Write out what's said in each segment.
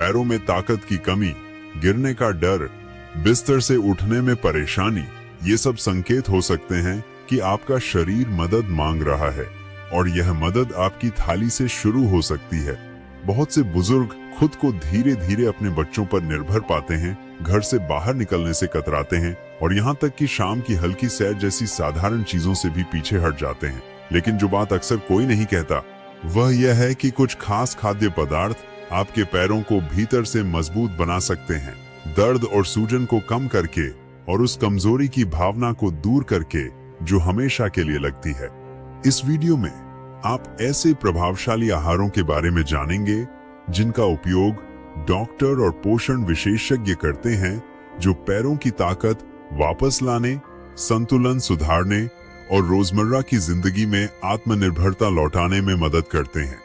पैरों में ताकत की कमी, गिरने का डर, बिस्तर से उठने में परेशानी, ये सब संकेत हो सकते हैं कि आपका शरीर मदद मांग रहा है और यह मदद आपकी थाली से शुरू हो सकती है। बहुत से बुजुर्ग खुद को धीरे धीरे अपने बच्चों पर निर्भर पाते हैं, घर से बाहर निकलने से कतराते हैं और यहाँ तक कि शाम की हल्की सैर जैसी साधारण चीजों से भी पीछे हट जाते हैं। लेकिन जो बात अक्सर कोई नहीं कहता वह यह है कि कुछ खास खाद्य पदार्थ आपके पैरों को भीतर से मजबूत बना सकते हैं, दर्द और सूजन को कम करके और उस कमजोरी की भावना को दूर करके जो हमेशा के लिए लगती है। इस वीडियो में आप ऐसे प्रभावशाली आहारों के बारे में जानेंगे जिनका उपयोग डॉक्टर और पोषण विशेषज्ञ करते हैं, जो पैरों की ताकत वापस लाने, संतुलन सुधारने और रोजमर्रा की जिंदगी में आत्मनिर्भरता लौटाने में मदद करते हैं।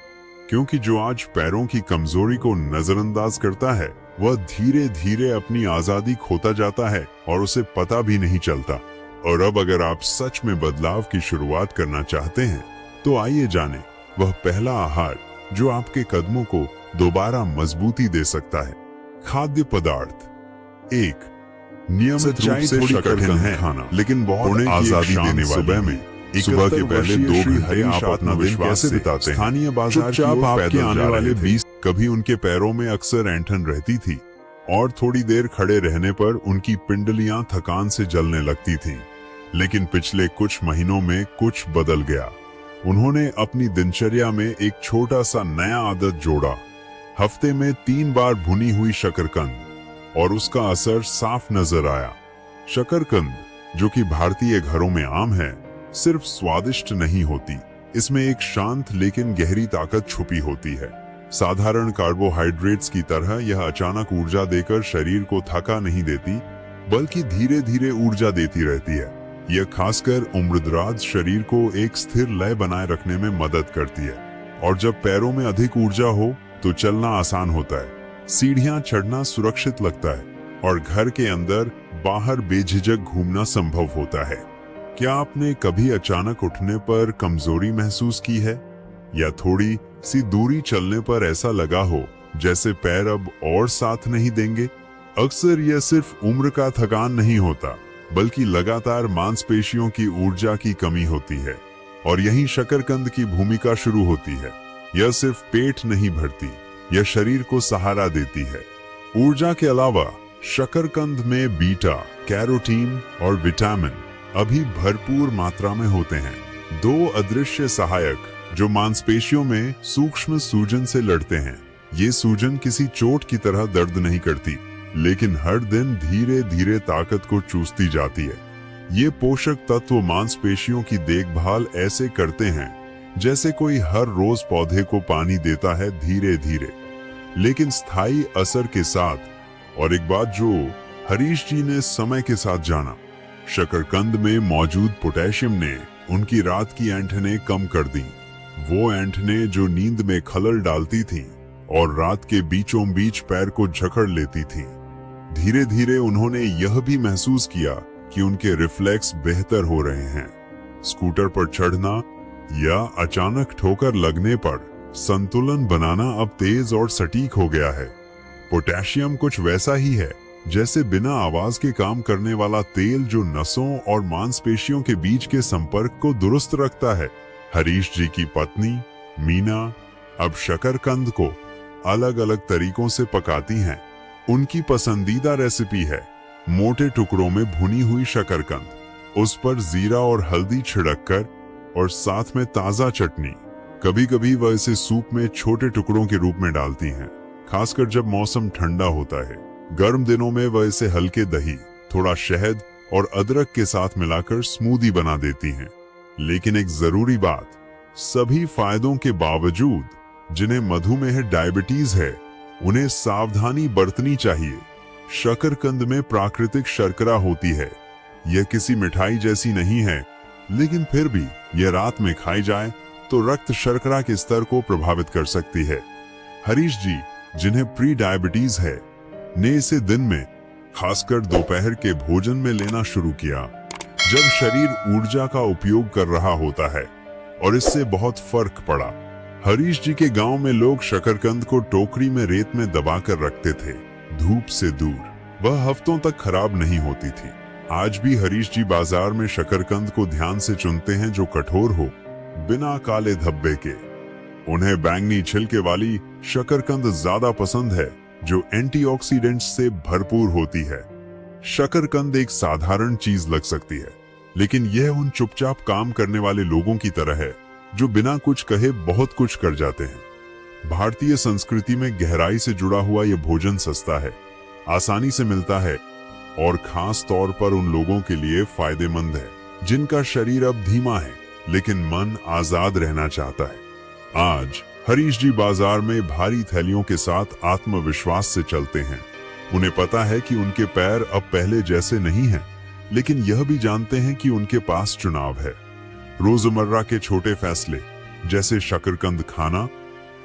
क्योंकि जो आज पैरों की कमजोरी को नजरअंदाज करता है वह धीरे धीरे अपनी आजादी खोता जाता है और उसे पता भी नहीं चलता। और अब अगर आप सच में बदलाव की शुरुआत करना चाहते हैं तो आइए जानें वह पहला आहार जो आपके कदमों को दोबारा मजबूती दे सकता है। खाद्य पदार्थ। एक, नियमित रूप से शकरकंद खाना, लेकिन बहुत आजादी देने सुबह में सुबह के पहले 2 घंटे आप अपना दिन कैसे बिताते हैं? स्थानीय बाजार की ओर आपके आने वाले 20 कभी उनके पैरों में अक्सर ऐंठन रहती थी और थोड़ी देर खड़े रहने पर उनकी पिंडलियां थकान से जलने लगती थीं। लेकिन पिछले कुछ महीनों में कुछ बदल गया। उन्होंने अपनी दिनचर्या में एक छोटा सा नया आदत जोड़ा, हफ्ते में 3 बार भुनी हुई शकरकंद, और उसका असर साफ नजर आया। शकरकंद, जो कि भारतीय घरों में आम है, सिर्फ स्वादिष्ट नहीं होती, इसमें एक शांत लेकिन गहरी ताकत छुपी होती है। साधारण कार्बोहाइड्रेट्स की तरह यह अचानक ऊर्जा देकर शरीर को थका नहीं देती, बल्कि धीरे धीरे ऊर्जा देती रहती है। यह खासकर उम्रदराज शरीर को एक स्थिर लय बनाए रखने में मदद करती है। और जब पैरों में अधिक ऊर्जा हो तो चलना आसान होता है, सीढ़ियां चढ़ना सुरक्षित लगता है और घर के अंदर बाहर बेझिझक घूमना संभव होता है। क्या आपने कभी अचानक उठने पर कमजोरी महसूस की है, या थोड़ी सी दूरी चलने पर ऐसा लगा हो जैसे पैर अब और साथ नहीं देंगे? अक्सर यह सिर्फ उम्र का थकान नहीं होता, बल्कि लगातार मांसपेशियों की ऊर्जा की कमी होती है। और यहीं शकरकंद की भूमिका शुरू होती है। यह सिर्फ पेट नहीं भरती, यह शरीर को सहारा देती है। ऊर्जा के अलावा शकरकंद में बीटा कैरोटीन और विटामिन अभी भरपूर मात्रा में होते हैं, 2 अदृश्य सहायक जो मांसपेशियों में सूक्ष्म सूजन से लड़ते हैं। ये सूजन किसी चोट की तरह दर्द नहीं करती, लेकिन हर दिन धीरे धीरे ताकत को चूसती जाती है। ये पोषक तत्व मांसपेशियों की देखभाल ऐसे करते हैं जैसे कोई हर रोज पौधे को पानी देता है, धीरे धीरे लेकिन स्थायी असर के साथ। और एक बात जो हरीश जी ने समय के साथ जाना, शकरकंद में मौजूद पोटेशियम ने उनकी रात की ऐंठनें कम कर दी। वो ऐंठनें जो नींद में खलल डालती थीं और रात के बीचों बीच पैर को जकड़ लेती थीं। धीरे धीरे उन्होंने यह भी महसूस किया कि उनके रिफ्लेक्स बेहतर हो रहे हैं। स्कूटर पर चढ़ना या अचानक ठोकर लगने पर संतुलन बनाना अब तेज और सटीक हो गया है। पोटेशियम कुछ वैसा ही है जैसे बिना आवाज के काम करने वाला तेल, जो नसों और मांसपेशियों के बीच के संपर्क को दुरुस्त रखता है। हरीश जी की पत्नी मीना अब शकरकंद को अलग अलग तरीकों से पकाती हैं। उनकी पसंदीदा रेसिपी है मोटे टुकड़ों में भुनी हुई शकरकंद, उस पर जीरा और हल्दी छिड़ककर और साथ में ताजा चटनी। कभी कभी वह इसे सूप में छोटे टुकड़ों के रूप में डालती हैं, खासकर जब मौसम ठंडा होता है। गर्म दिनों में वह इसे हल्के दही, थोड़ा शहद और अदरक के साथ मिलाकर स्मूदी बना देती हैं। लेकिन एक जरूरी बात, सभी फायदों के बावजूद जिन्हें मधुमेह डायबिटीज है, उन्हें सावधानी बरतनी चाहिए। शकरकंद में प्राकृतिक शर्करा होती है। यह किसी मिठाई जैसी नहीं है, लेकिन फिर भी यह रात में खाई जाए तो रक्त शर्करा के स्तर को प्रभावित कर सकती है। हरीश जी, जिन्हें प्री डायबिटीज है, ने इसे दिन में, खासकर दोपहर के भोजन में लेना शुरू किया, जब शरीर ऊर्जा का उपयोग कर रहा होता है, और इससे बहुत फर्क पड़ा। हरीश जी के गांव में लोग शकरकंद को टोकरी में रेत में दबाकर रखते थे, धूप से दूर। वह हफ्तों तक खराब नहीं होती थी। आज भी हरीश जी बाजार में शकरकंद को ध्यान से चुनते हैं जो कठोर हो, बिना काले धब्बे के। उन्हें बैंगनी छिलके वाली शकरकंद ज्यादा पसंद है, जो एंटीऑक्सीडेंट्स से भरपूर होती है। शकरकंद एक साधारण चीज लग सकती है, लेकिन यह उन चुपचाप काम करने वाले लोगों की तरह है जो बिना कुछ कहे बहुत कुछ कर जाते हैं। भारतीय संस्कृति में गहराई से जुड़ा हुआ यह भोजन सस्ता है, आसानी से मिलता है और खास तौर पर उन लोगों के लिए फायदेमंद है जिनका शरीर अब धीमा है लेकिन मन आजाद रहना चाहता है। आज हरीश जी बाजार में भारी थैलियों के साथ आत्मविश्वास से चलते हैं। उन्हें पता है कि उनके पैर अब पहले जैसे नहीं हैं, लेकिन यह भी जानते हैं कि उनके पास चुनाव है। रोजमर्रा के छोटे फैसले जैसे शकरकंद खाना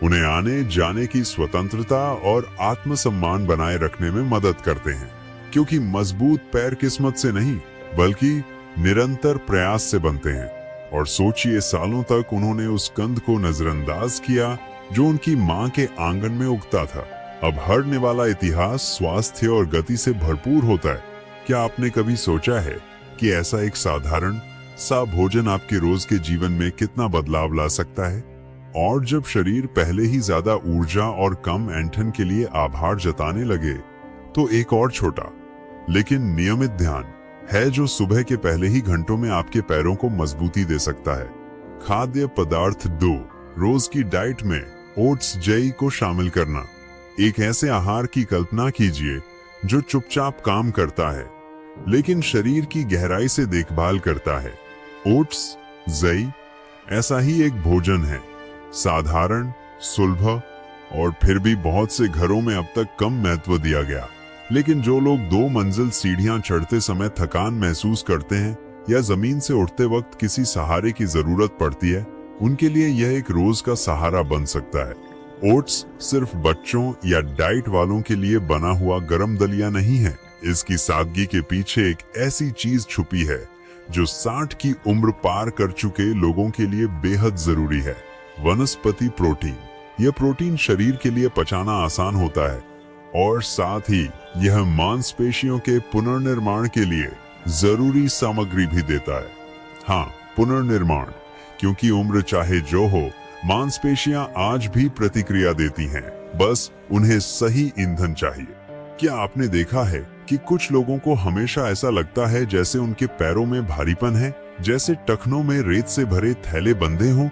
उन्हें आने जाने की स्वतंत्रता और आत्मसम्मान बनाए रखने में मदद करते हैं, क्योंकि मजबूत पैर किस्मत से नहीं बल्कि निरंतर प्रयास से बनते हैं। और सोचिए, सालों तक उन्होंने उस कंद को नजरअंदाज किया जो उनकी मां के आंगन में उगता था। अब हारने वाला इतिहास स्वास्थ्य और गति से भरपूर होता है। क्या आपने कभी सोचा है कि ऐसा एक साधारण सा भोजन आपके रोज के जीवन में कितना बदलाव ला सकता है? और जब शरीर पहले ही ज्यादा ऊर्जा और कम ऐंठन के लिए आभार जताने लगे, तो एक और छोटा लेकिन नियमित ध्यान है जो सुबह के पहले ही घंटों में आपके पैरों को मजबूती दे सकता है। खाद्य पदार्थ 2, रोज की डाइट में ओट्स जई को शामिल करना। एक ऐसे आहार की कल्पना कीजिए जो चुपचाप काम करता है लेकिन शरीर की गहराई से देखभाल करता है। ओट्स जई ऐसा ही एक भोजन है, साधारण, सुलभ और फिर भी बहुत से घरों में अब तक कम महत्व दिया गया। लेकिन जो लोग 2 मंजिल सीढ़ियां चढ़ते समय थकान महसूस करते हैं या जमीन से उठते वक्त किसी सहारे की जरूरत पड़ती है, उनके लिए यह एक रोज का सहारा बन सकता है। ओट्स सिर्फ बच्चों या डाइट वालों के लिए बना हुआ गरम दलिया नहीं है। इसकी सादगी के पीछे एक ऐसी चीज छुपी है जो 60 की उम्र पार कर चुके लोगों के लिए बेहद जरूरी है, वनस्पति प्रोटीन। यह प्रोटीन शरीर के लिए पचाना आसान होता है और साथ ही यह मांसपेशियों के पुनर्निर्माण के लिए जरूरी सामग्री भी देता है। हाँ, पुनर्निर्माण, क्योंकि उम्र चाहे जो हो, मांसपेशियां आज भी प्रतिक्रिया देती हैं, बस उन्हें सही ईंधन चाहिए। क्या आपने देखा है कि कुछ लोगों को हमेशा ऐसा लगता है जैसे उनके पैरों में भारीपन है, जैसे टखनों में रेत से भरे थैले बंधे हों?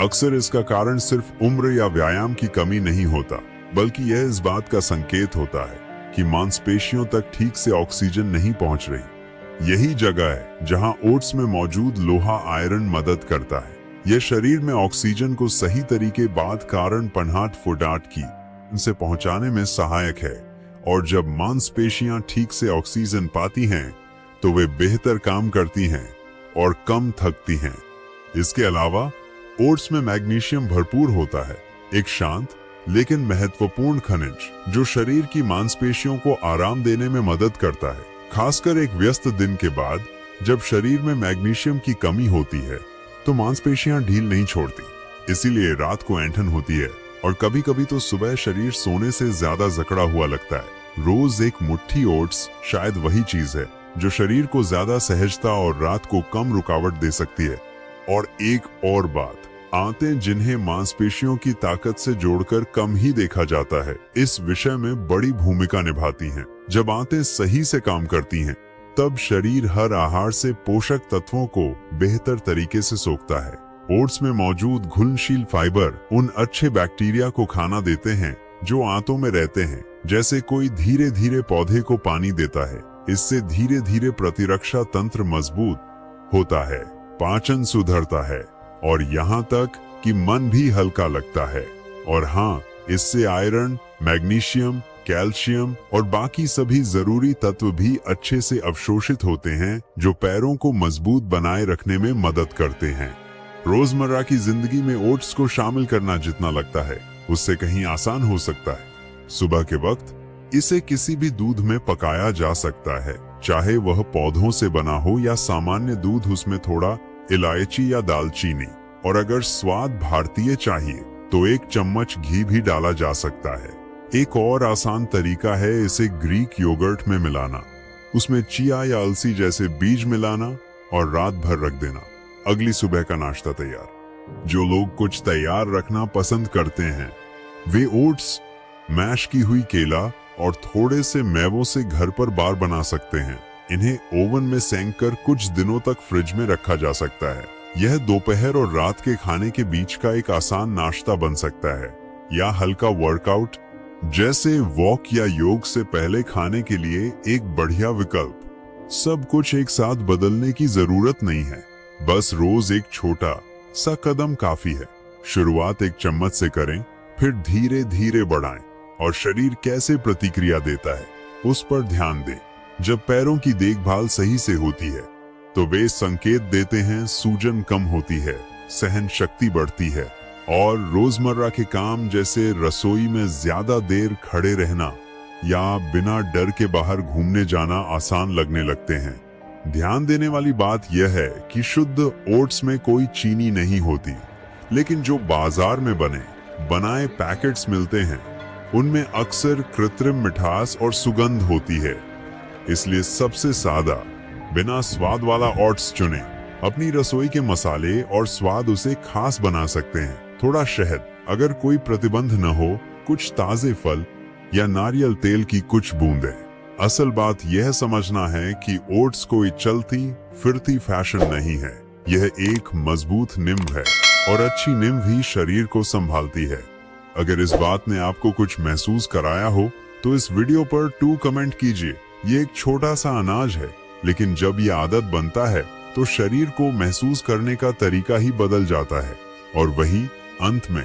अक्सर इसका कारण सिर्फ उम्र या व्यायाम की कमी नहीं होता, बल्कि यह इस बात का संकेत होता है कि मांसपेशियों तक ठीक से ऑक्सीजन नहीं पहुंच रही। यही जगह है जहां ओट्स में मौजूद लोहा आयरन मदद करता है। यह शरीर में ऑक्सीजन को सही तरीके बाद कारण पनहाट फुटाट की उनसे पहुंचाने में सहायक है। और जब मांसपेशियां ठीक से ऑक्सीजन पाती हैं, तो वे बेहतर काम करती हैं और कम थकती हैं। इसके अलावा ओट्स में मैग्नीशियम भरपूर होता है, एक शांत लेकिन महत्वपूर्ण खनिज जो शरीर की मांसपेशियों को आराम देने में मदद करता है। खासकर एक व्यस्त दिन के बाद जब शरीर में मैग्नीशियम की कमी होती है, तो मांसपेशियां ढील नहीं छोड़ती। इसीलिए रात को ऐंठन होती है और कभी कभी तो सुबह शरीर सोने से ज्यादा जकड़ा हुआ लगता है। रोज एक मुट्ठी ओट्स शायद वही चीज है जो शरीर को ज्यादा सहजता और रात को कम रुकावट दे सकती है। और एक और बात, आंतें जिन्हें मांसपेशियों की ताकत से जोड़कर कम ही देखा जाता है, इस विषय में बड़ी भूमिका निभाती हैं। जब आंतें सही से काम करती हैं, तब शरीर हर आहार से पोषक तत्वों को बेहतर तरीके से सोखता है। ओट्स में मौजूद घुलनशील फाइबर उन अच्छे बैक्टीरिया को खाना देते हैं जो आंतों में रहते हैं, जैसे कोई धीरे धीरे पौधे को पानी देता है। इससे धीरे धीरे प्रतिरक्षा तंत्र मजबूत होता है, पाचन सुधरता है और यहाँ तक कि मन भी हल्का लगता है। और हाँ, इससे आयरन, मैग्नीशियम, कैल्शियम और बाकी सभी जरूरी तत्व भी अच्छे से अवशोषित होते हैं, जो पैरों को मजबूत बनाए रखने में मदद करते हैं। रोजमर्रा की जिंदगी में ओट्स को शामिल करना जितना लगता है, उससे कहीं आसान हो सकता है। सुबह के वक्त इसे किसी भी दूध में पकाया जा सकता है, चाहे वह पौधों से बना हो या सामान्य दूध, उसमें थोड़ा इलायची या दालचीनी। और अगर स्वाद भारतीय चाहिए तो 1 चम्मच घी भी डाला जा सकता है। एक और आसान तरीका है इसे ग्रीक योगर्ट में मिलाना, उसमें चिया या अलसी जैसे बीज मिलाना और रात भर रख देना। अगली सुबह का नाश्ता तैयार। जो लोग कुछ तैयार रखना पसंद करते हैं वे ओट्स, मैश की हुई केला और थोड़े से मेवों से घर पर बार बना सकते हैं। इन्हें ओवन में सेंक कर कुछ दिनों तक फ्रिज में रखा जा सकता है। यह दोपहर और रात के खाने के बीच का एक आसान नाश्ता बन सकता है, या हल्का वर्कआउट जैसे वॉक या योग से पहले खाने के लिए एक बढ़िया विकल्प। सब कुछ एक साथ बदलने की जरूरत नहीं है, बस रोज एक छोटा सा कदम काफी है। शुरुआत 1 चम्मच से करें, फिर धीरे धीरे बढ़ाएं और शरीर कैसे प्रतिक्रिया देता है उस पर ध्यान दें। जब पैरों की देखभाल सही से होती है तो वे संकेत देते हैं सूजन कम होती है, सहन शक्ति बढ़ती है और रोजमर्रा के काम जैसे रसोई में ज्यादा देर खड़े रहना या बिना डर के बाहर घूमने जाना आसान लगने लगते हैं। ध्यान देने वाली बात यह है कि शुद्ध ओट्स में कोई चीनी नहीं होती, लेकिन जो बाजार में बनाए पैकेट्स मिलते हैं उनमें अक्सर कृत्रिम मिठास और सुगंध होती है। इसलिए सबसे सादा, बिना स्वाद वाला ओट्स चुनें। अपनी रसोई के मसाले और स्वाद उसे खास बना सकते हैं। थोड़ा शहद, अगर कोई प्रतिबंध न हो, कुछ ताजे फल या नारियल तेल की कुछ बूंदें। असल बात यह समझना है कि ओट्स कोई चलती फिरती फैशन नहीं है, यह एक मजबूत नींव है और अच्छी नींव ही शरीर को संभालती है। अगर इस बात ने आपको कुछ महसूस कराया हो तो इस वीडियो पर 2 कमेंट कीजिए। ये एक छोटा सा अनाज है, लेकिन जब ये आदत बनता है तो शरीर को महसूस करने का तरीका ही बदल जाता है और वही अंत में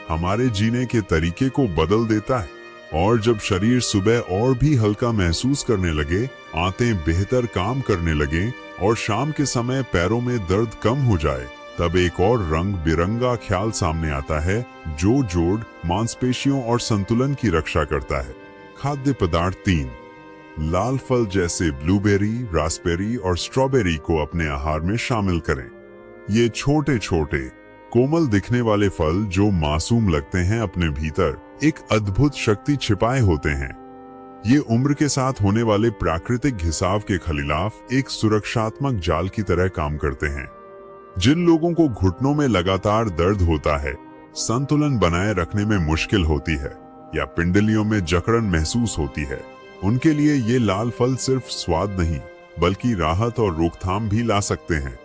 हमारे जीने के तरीके को बदल देता है। और जब शरीर सुबह और भी हल्का महसूस करने लगे, आंतें बेहतर काम करने लगे और शाम के समय पैरों में दर्द कम हो जाए, तब एक और रंग बिरंगा ख्याल सामने आता है जो जोड़, मांसपेशियों और संतुलन की रक्षा करता है। खाद्य पदार्थ 3। लाल फल जैसे ब्लूबेरी, रास्पबेरी और स्ट्रॉबेरी को अपने आहार में शामिल करें। ये छोटे छोटे कोमल दिखने वाले फल जो मासूम लगते हैं, अपने भीतर एक अद्भुत शक्ति छिपाए होते हैं। ये उम्र के साथ होने वाले प्राकृतिक घिसाव के खिलाफ एक सुरक्षात्मक जाल की तरह काम करते हैं। जिन लोगों को घुटनों में लगातार दर्द होता है, संतुलन बनाए रखने में मुश्किल होती है या पिंडलियों में जकड़न महसूस होती है, उनके लिए ये लाल फल सिर्फ स्वाद नहीं बल्कि राहत और रोकथाम भी ला सकते हैं।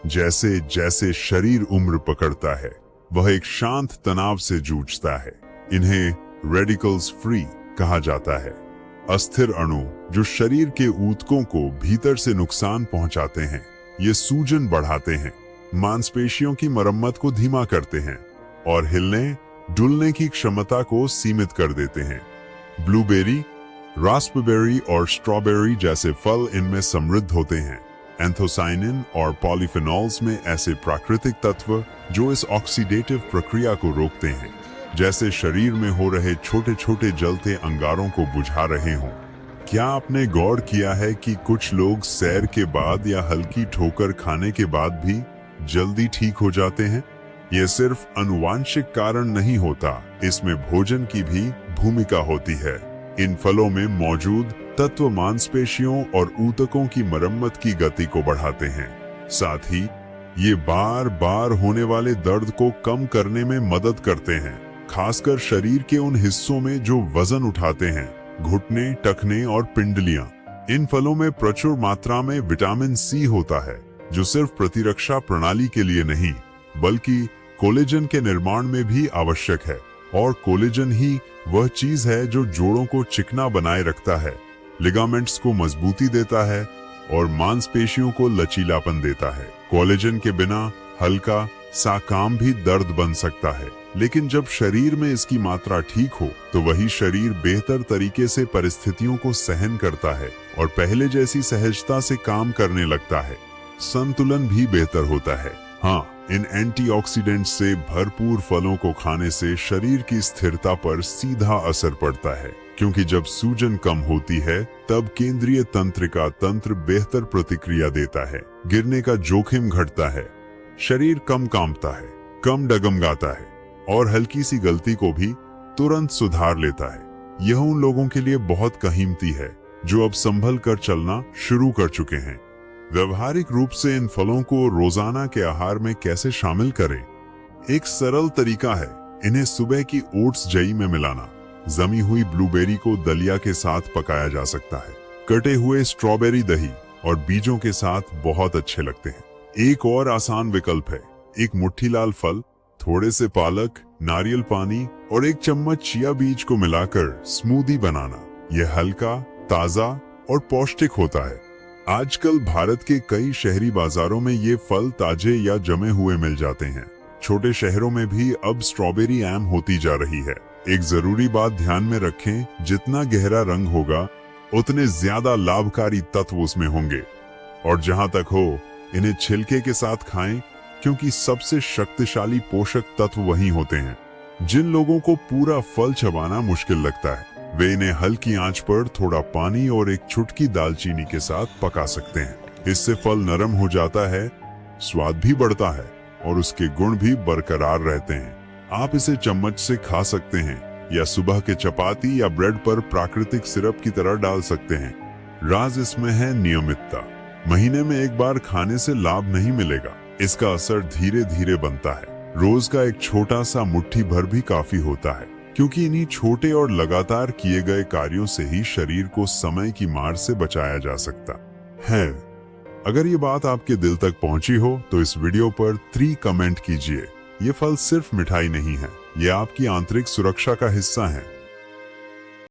जैसे जैसे शरीर उम्र पकड़ता है, वह एक शांत तनाव से जूझता है। इन्हें रेडिकल्स फ्री कहा जाता है, अस्थिर अणु जो शरीर के ऊतकों को भीतर से नुकसान पहुंचाते हैं। ये सूजन बढ़ाते हैं, मांसपेशियों की मरम्मत को धीमा करते हैं और हिलने डुलने की क्षमता को सीमित कर देते हैं। ब्लूबेरी, रास्पबेरी और स्ट्रॉबेरी जैसे फल इनमें समृद्ध होते हैं। एंथोसाइनिन और पॉलीफेनॉल्स में ऐसे प्राकृतिक तत्व जो इस ऑक्सीडेटिव प्रक्रिया को रोकते हैं, जैसे शरीर में हो रहे छोटे छोटे जलते अंगारों को बुझा रहे हों। क्या आपने गौर किया है कि कुछ लोग सैर के बाद या हल्की ठोकर खाने के बाद भी जल्दी ठीक हो जाते हैं? यह सिर्फ आनुवांशिक कारण नहीं होता, इसमें भोजन की भी भूमिका होती है। इन फलों में मौजूद तत्व मांसपेशियों और ऊतकों की मरम्मत की गति को बढ़ाते हैं। साथ ही ये बार बार होने वाले दर्द को कम करने में मदद करते हैं, खासकर शरीर के उन हिस्सों में जो वजन उठाते हैं, घुटने, टखने और पिंडलियां। इन फलों में प्रचुर मात्रा में विटामिन सी होता है, जो सिर्फ प्रतिरक्षा प्रणाली के लिए नहीं बल्कि कोलेजन के निर्माण में भी आवश्यक है। और कोलेजन ही वह चीज है जो जोड़ों को चिकना बनाए रखता है, लिगामेंट्स को मजबूती देता है और मांसपेशियों को लचीलापन देता है। कोलेजन के बिना हल्का सा काम भी दर्द बन सकता है, लेकिन जब शरीर में इसकी मात्रा ठीक हो तो वही शरीर बेहतर तरीके से परिस्थितियों को सहन करता है और पहले जैसी सहजता से काम करने लगता है। संतुलन भी बेहतर होता है। हाँ, इन एंटीऑक्सीडेंट्स से भरपूर फलों को खाने से शरीर की स्थिरता पर सीधा असर पड़ता है, क्योंकि जब सूजन कम होती है तब केंद्रीय तंत्रिका तंत्र बेहतर प्रतिक्रिया देता है, गिरने का जोखिम घटता है, शरीर कम कांपता है, कम डगमगाता है और हल्की सी गलती को भी तुरंत सुधार लेता है। यह उन लोगों के लिए बहुत कीमती है जो अब संभल कर चलना शुरू कर चुके हैं। व्यवहारिक रूप से इन फलों को रोजाना के आहार में कैसे शामिल करें? एक सरल तरीका है इन्हें सुबह की ओट्स जई में मिलाना। जमी हुई ब्लूबेरी को दलिया के साथ पकाया जा सकता है। कटे हुए स्ट्रॉबेरी दही और बीजों के साथ बहुत अच्छे लगते हैं। एक और आसान विकल्प है एक मुट्ठी लाल फल, थोड़े से पालक, नारियल पानी और एक चम्मच चिया बीज को मिलाकर स्मूदी बनाना। यह हल्का, ताजा और पौष्टिक होता है। आजकल भारत के कई शहरी बाजारों में ये फल ताजे या जमे हुए मिल जाते हैं। छोटे शहरों में भी अब स्ट्रॉबेरी आम होती जा रही है। एक जरूरी बात ध्यान में रखें, जितना गहरा रंग होगा उतने ज्यादा लाभकारी तत्व उसमें होंगे। और जहां तक हो, इन्हें छिलके के साथ खाएं, क्योंकि सबसे शक्तिशाली पोषक तत्व वही होते हैं। जिन लोगों को पूरा फल चबाना मुश्किल लगता है, वे इन्हें हल्की आंच पर थोड़ा पानी और एक चुटकी दालचीनी के साथ पका सकते हैं। इससे फल नरम हो जाता है, स्वाद भी बढ़ता है और उसके गुण भी बरकरार रहते हैं। आप इसे चम्मच से खा सकते हैं या सुबह के चपाती या ब्रेड पर प्राकृतिक सिरप की तरह डाल सकते हैं। राज इसमें है नियमितता। महीने में एक बार खाने से लाभ नहीं मिलेगा, इसका असर धीरे धीरे बनता है। रोज का एक छोटा सा मुट्ठी भर भी काफी होता है, क्योंकि इन्हीं छोटे और लगातार किए गए कार्यों से ही शरीर को समय की मार से बचाया जा सकता है। अगर ये बात आपके दिल तक पहुंची हो तो इस वीडियो पर 3 कमेंट कीजिए। ये फल सिर्फ मिठाई नहीं है, ये आपकी आंतरिक सुरक्षा का हिस्सा है।